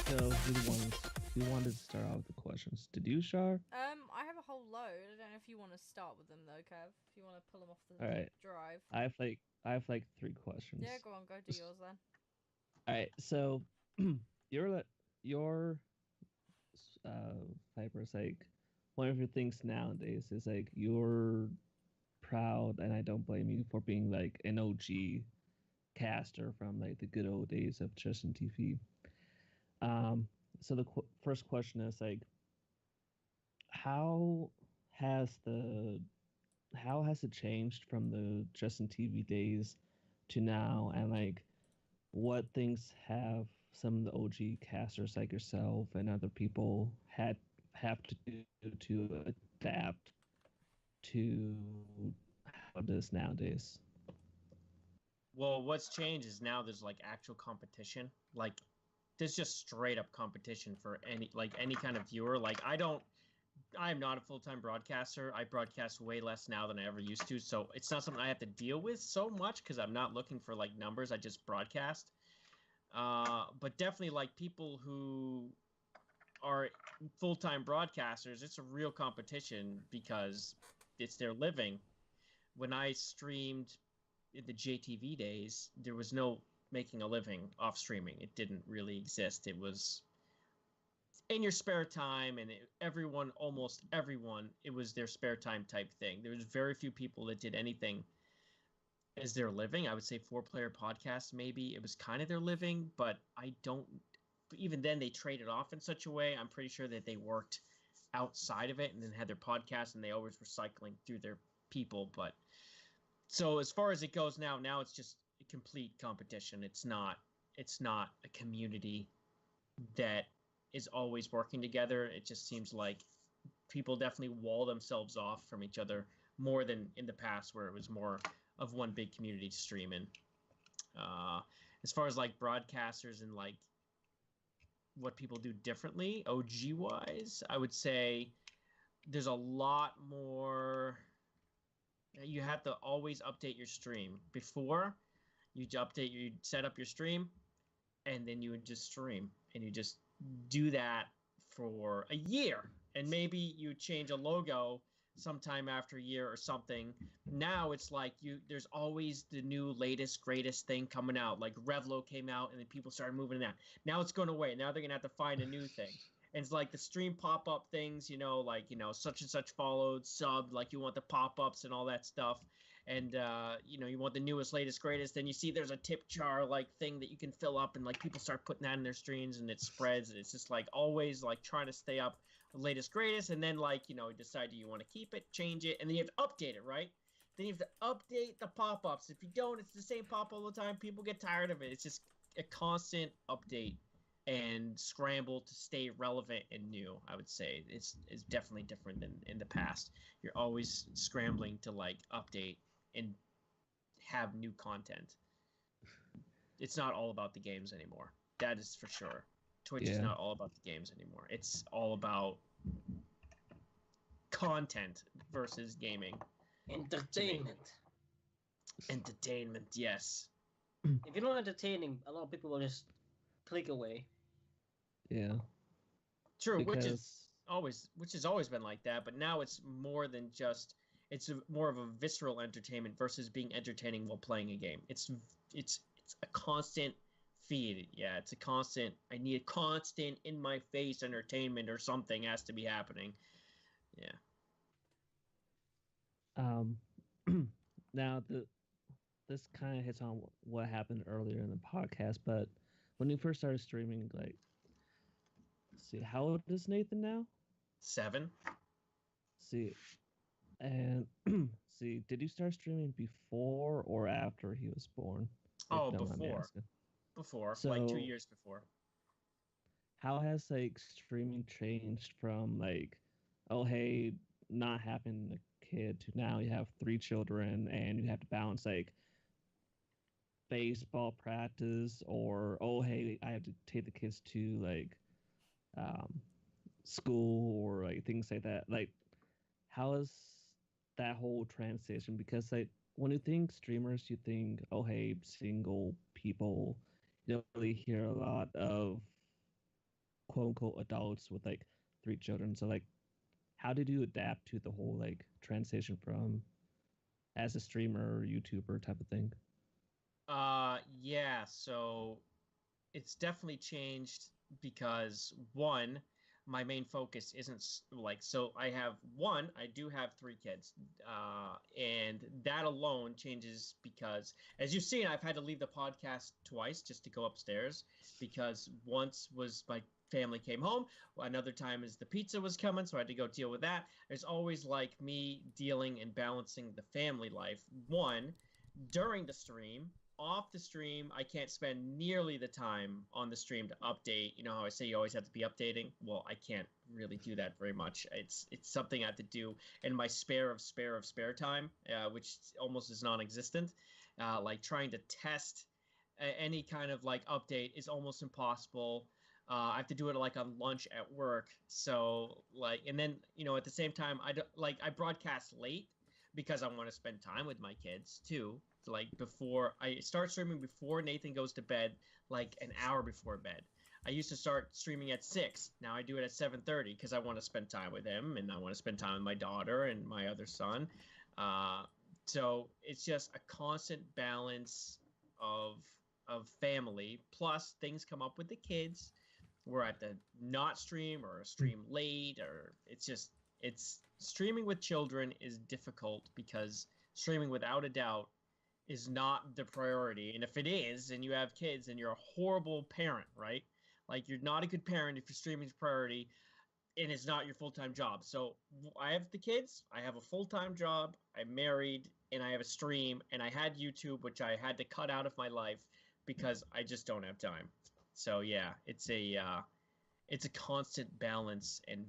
So who wanted to start off with the questions? Did you, Shar? I have a whole load. I don't know if you want to start with them though, Kev. If you want to pull them off the All right. drive. I have 3 Yeah, questions. go on, go do yours then. All right. So your Viper's like one of your things nowadays is like you're proud, and I don't blame you for being like an OG caster from like the good old days of Justin TV. So the first question is like, how has the how has it changed from the Justin TV days to now, and like what things have some of the OG casters like yourself and other people have to do to adapt to how it is nowadays? Well, what's changed is now there's like actual competition. Like there's just straight up competition for any kind of viewer. Like I'm not a full-time broadcaster. I broadcast way less now than I ever used to. So it's not something I have to deal with so much because I'm not looking for like numbers. I just broadcast. But definitely like people who are full-time broadcasters, it's a real competition because it's their living. When I streamed in the JTV days, there was no making a living off streaming. It didn't really exist. It was in your spare time, and almost everyone, it was their spare time type thing. There was very few people that did anything as their living. I would say 4-player podcasts, maybe it was kind of their living, but even then they traded off in such a way. I'm pretty sure that they worked outside of it and then had their podcast, and they always were cycling through their people. But so as far as it goes now it's just a complete competition. It's not a community that is always working together. It just seems like people definitely wall themselves off from each other more than in the past, where it was more of one big community to stream in. As far as like broadcasters and like what people do differently, OG wise, I would say there's a lot more. You have to always update your stream. Before, you'd set up your stream, and then you would just stream, and you just do that for a year, and maybe you change a logo sometime after a year or something. Now it's like there's always the new latest greatest thing coming out. Like Revlo came out, and then people started moving that. Now it's going away. Now they're gonna have to find a new thing. And it's like the stream pop-up things, like, such and such followed, sub, like you want the pop-ups and all that stuff. And, you want the newest, latest, greatest. Then you see there's a tip jar, like, thing that you can fill up, and, like, people start putting that in their streams, and it spreads. And it's just, like, always, like, trying to stay up the latest, greatest. And then, like, decide do you want to keep it, change it, and then you have to update it, right? Then you have to update the pop-ups. If you don't, it's the same pop all the time. People get tired of it. It's just a constant update and scramble to stay relevant and new. I would say it's definitely different than in the past. You're always scrambling to like update and have new content. It's not all about the games anymore. That is for sure. Twitch is not all about the games anymore. It's all about content versus gaming. Entertainment. Entertainment, yes. If you're not entertaining, a lot of people will just click away. Yeah. True, which has always been like that, but now it's more than just more of a visceral entertainment versus being entertaining while playing a game. It's a constant feed. Yeah, it's a constant. I need a constant in my face entertainment or something has to be happening. Yeah. Now this kind of hits on what happened earlier in the podcast, but when you first started streaming, like, see, how old is Nathan now? 7. See, and see, did you start streaming before or after he was born? Oh, before, so, like 2 years before. How has like streaming changed from like, oh hey, not having a kid to now you have 3 children and you have to balance like baseball practice, or oh hey, I have to take the kids to like school or like things like that. Like, how is that whole transition? Because like when you think streamers, you think, oh hey, single people. You don't really hear a lot of quote unquote adults with like 3 children. So like, how did you adapt to the whole like transition from as a streamer or YouTuber type of thing? Yeah, so it's definitely changed because one, my main focus isn't like, so I do have 3 kids, and that alone changes because, as you've seen, I've had to leave the podcast twice just to go upstairs because once was my family came home, another time is the pizza was coming, so I had to go deal with that. There's always like me dealing and balancing the family life. One, during the stream, off the stream, I can't spend nearly the time on the stream to update. You know how I say you always have to be updating? Well, I can't really do that very much. It's something I have to do in my spare time, which almost is non-existent. Like trying to test any kind of like update is almost impossible. I have to do it like on lunch at work. So like, and then at the same time, I broadcast late because I want to spend time with my kids too. Like before I start streaming before Nathan goes to bed, like an hour before bed. I used to start streaming at 6. Now I do it at 7:30 because I want to spend time with him and I want to spend time with my daughter and my other son. So it's just a constant balance of family. Plus things come up with the kids. We're at the not stream or stream late, or it's streaming with children is difficult because streaming without a doubt is not the priority. And if it is, and you have kids, then you're a horrible parent, right? Like you're not a good parent if your streaming's priority and it's not your full-time job. So I have the kids, I have a full-time job, I'm married, and I have a stream, and I had YouTube, which I had to cut out of my life because I just don't have time. So yeah, it's a constant balance and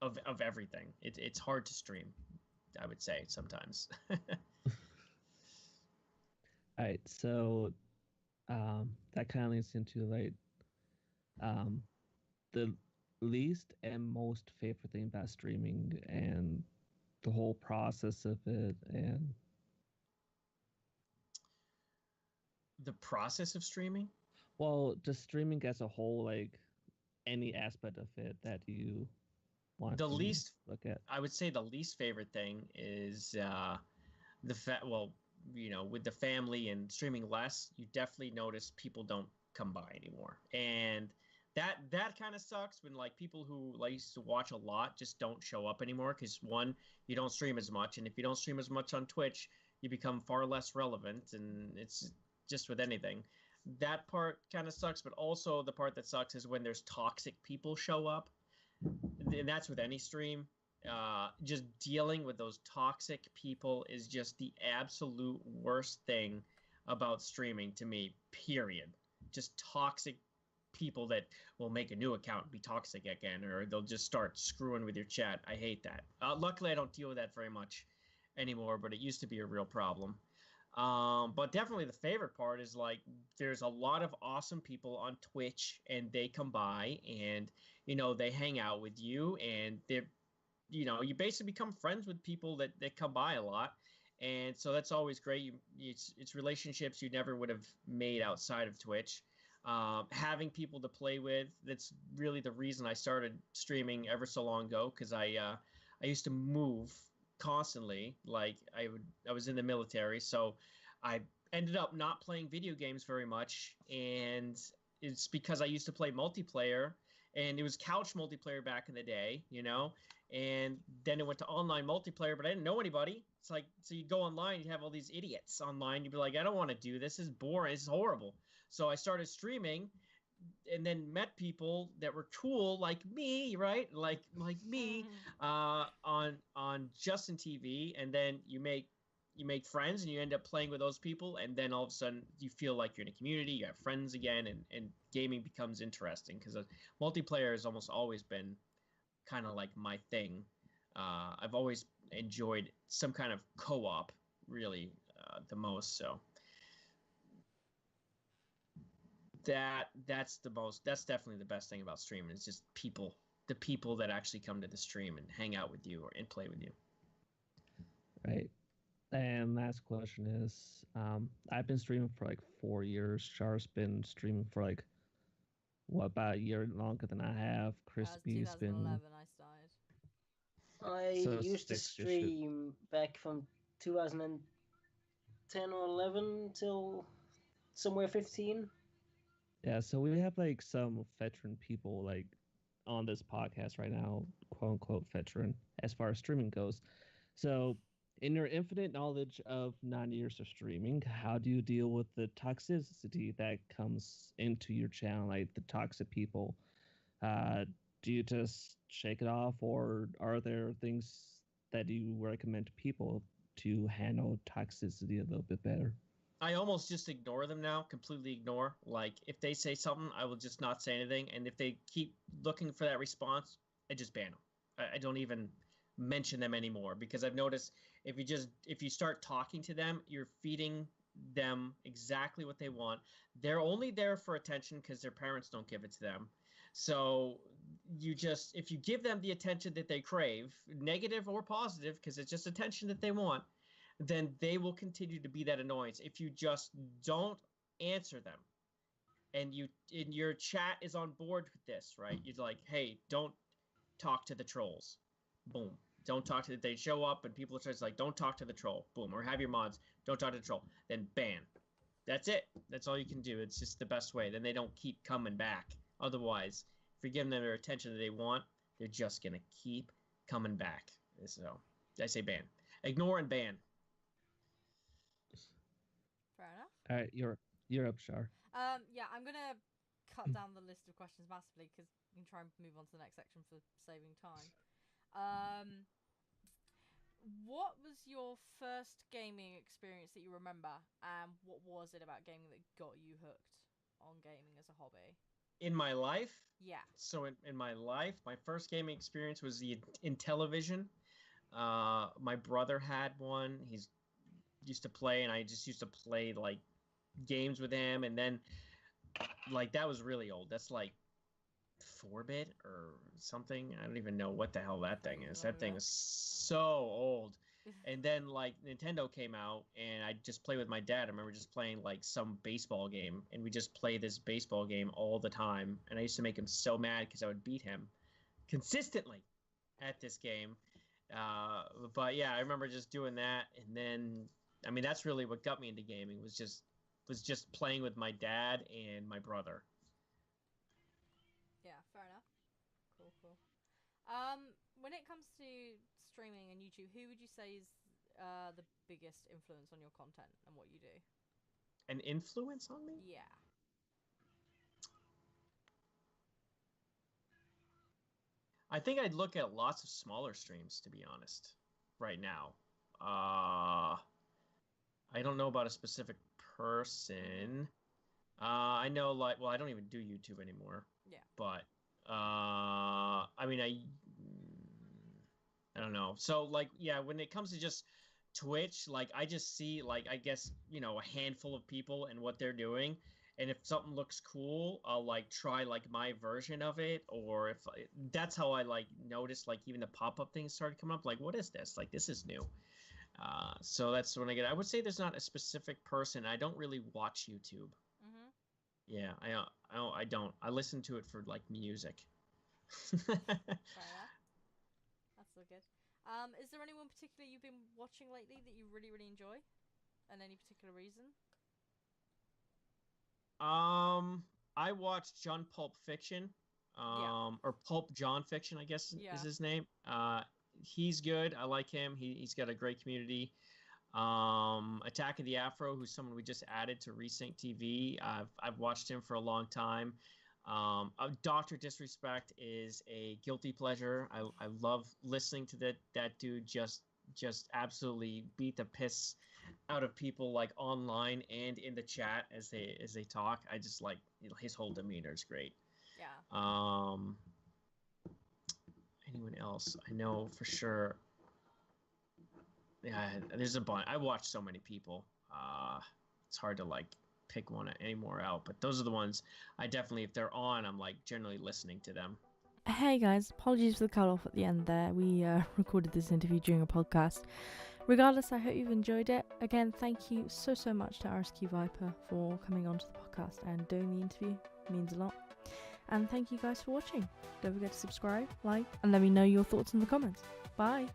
of everything. It's hard to stream, I would say sometimes. All right, so that kind of leads into like the least and most favorite thing about streaming and the whole process of it, and the process of streaming. well, just streaming as a whole, like any aspect of it that you want The to least, look at. I would say, the least favorite thing is well, with the family and streaming less, you definitely notice people don't come by anymore, and that kind of sucks when like people who like used to watch a lot just don't show up anymore because one, you don't stream as much, and if you don't stream as much on Twitch, you become far less relevant, and it's just with anything. That part kind of sucks, but also the part that sucks is when there's toxic people show up, and that's with any stream. Just dealing with those toxic people is just the absolute worst thing about streaming to me, period. Just toxic people that will make a new account and be toxic again, or they'll just start screwing with your chat. I hate that. Luckily, I don't deal with that very much anymore, but it used to be a real problem. But definitely the favorite part is like there's a lot of awesome people on Twitch, and they come by and they hang out with you, and they're you basically become friends with people that come by a lot, and so that's always great. It's relationships you never would have made outside of Twitch. Having people to play with, that's really the reason I started streaming ever so long ago, because I used to move constantly. Like I was in the military, so I ended up not playing video games very much, and it's because I used to play multiplayer, and it was couch multiplayer back in the day, and then it went to online multiplayer, but I didn't know anybody. It's like, so you go online, you have all these idiots online, you'd be like, I don't want to do this, this is boring, this is horrible. So I started streaming, and then met people that were cool like me, right? Like me, on Justin TV, and then you make friends, and you end up playing with those people, and then all of a sudden you feel like you're in a community, you have friends again, and gaming becomes interesting because multiplayer has almost always been kind of like my thing. I've always enjoyed some kind of co-op really the most, so that's definitely the best thing about streaming. It's just the people that actually come to the stream and hang out with you and play with you. Right. And last question is, I've been streaming for like 4 years. Char's been streaming for like about a year longer than I have. That was Crispy's 2011 been I started. I So used to 6 -ish. stream back from 2010 or 11 till somewhere 15. Yeah, so we have like some veteran people like on this podcast right now, quote unquote veteran, as far as streaming goes. So, in your infinite knowledge of 9 years of streaming, how do you deal with the toxicity that comes into your channel, like the toxic people? Do you just shake it off, or are there things that you recommend to people to handle toxicity a little bit better? I almost just ignore them now, completely ignore. Like, if they say something, I will just not say anything. And if they keep looking for that response, I just ban them. I don't even mention them anymore, because I've noticed if you start talking to them, you're feeding them exactly what they want. They're only there for attention because their parents don't give it to them. So if you give them the attention that they crave, negative or positive, because it's just attention that they want, then they will continue to be that annoyance. If you just don't answer them, and your chat is on board with this, right? You're like, hey, don't talk to the trolls. Boom. Don't talk to they show up and people are just like, don't talk to the troll. Boom. Or have your mods, don't talk to the troll. Then ban. That's it. That's all you can do. It's just the best way. Then they don't keep coming back. Otherwise, if you're giving them their attention that they want, they're just gonna keep coming back. So I say ban. Ignore and ban. Fair enough. All right, you're up, Char. Yeah, I'm gonna cut down the list of questions massively because we can try and move on to the next section for saving time. What was your first gaming experience that you remember, and what was it about gaming that got you hooked on gaming as a hobby? In my life? Yeah. So in my life, my first gaming experience was in television. My brother had one. He's used to play, and I just used to play like games with him, and then like that was really old. That's like 4-bit or something. I don't even know what the hell that thing is. That thing is so old. And then like Nintendo came out, and I just played with my dad. I remember just playing like some baseball game, and we just play this baseball game all the time. And I used to make him so mad because I would beat him consistently at this game. But yeah, I remember just doing that, and then I mean that's really what got me into gaming was just playing with my dad and my brother. Yeah, fair enough. Cool. When it comes to streaming and YouTube, who would you say is the biggest influence on your content and what you do? An influence on me? Yeah. I think I'd look at lots of smaller streams, to be honest, right now. I don't know about a specific person. I know, like, well, I don't even do YouTube anymore. Yeah. But, I mean, I don't know. So, like, yeah, when it comes to just Twitch, like, I just see, like, I guess, you know, a handful of people and what they're doing. And if something looks cool, I'll like try like my version of it, or if that's how I like noticed like even the pop-up things started coming up. Like, what is this? Like, this is new. So that's when I would say there's not a specific person. I don't really watch YouTube. Mhm. Yeah, I don't. I listen to it for like music. Fair enough. That's so good. Is there anyone particular you've been watching lately that you really enjoy, and any particular reason? I watched John Pulp Fiction, or Pulp John Fiction, I guess is his name. He's good. I like him. He's got a great community. Attack of the Afro, who's someone we just added to Resync TV. I've watched him for a long time. Dr. Disrespect is a guilty pleasure. I love listening to that dude just absolutely beat the piss out of people like online and in the chat as they talk. I just like, you know, his whole demeanor is great. Yeah. Anyone else? I know for sure. Yeah, there's a bunch. I watch so many people. It's hard to like pick one anymore out, but those are the ones I definitely, if they're on, I'm like generally listening to them. Hey guys, apologies for the cut off at the end there. We recorded this interview during a podcast. Regardless, I hope you've enjoyed it. Again, thank you so much to RSQ Viper for coming onto the podcast and doing the interview. It means a lot. And thank you guys for watching. Don't forget to subscribe, like, and let me know your thoughts in the comments. Bye!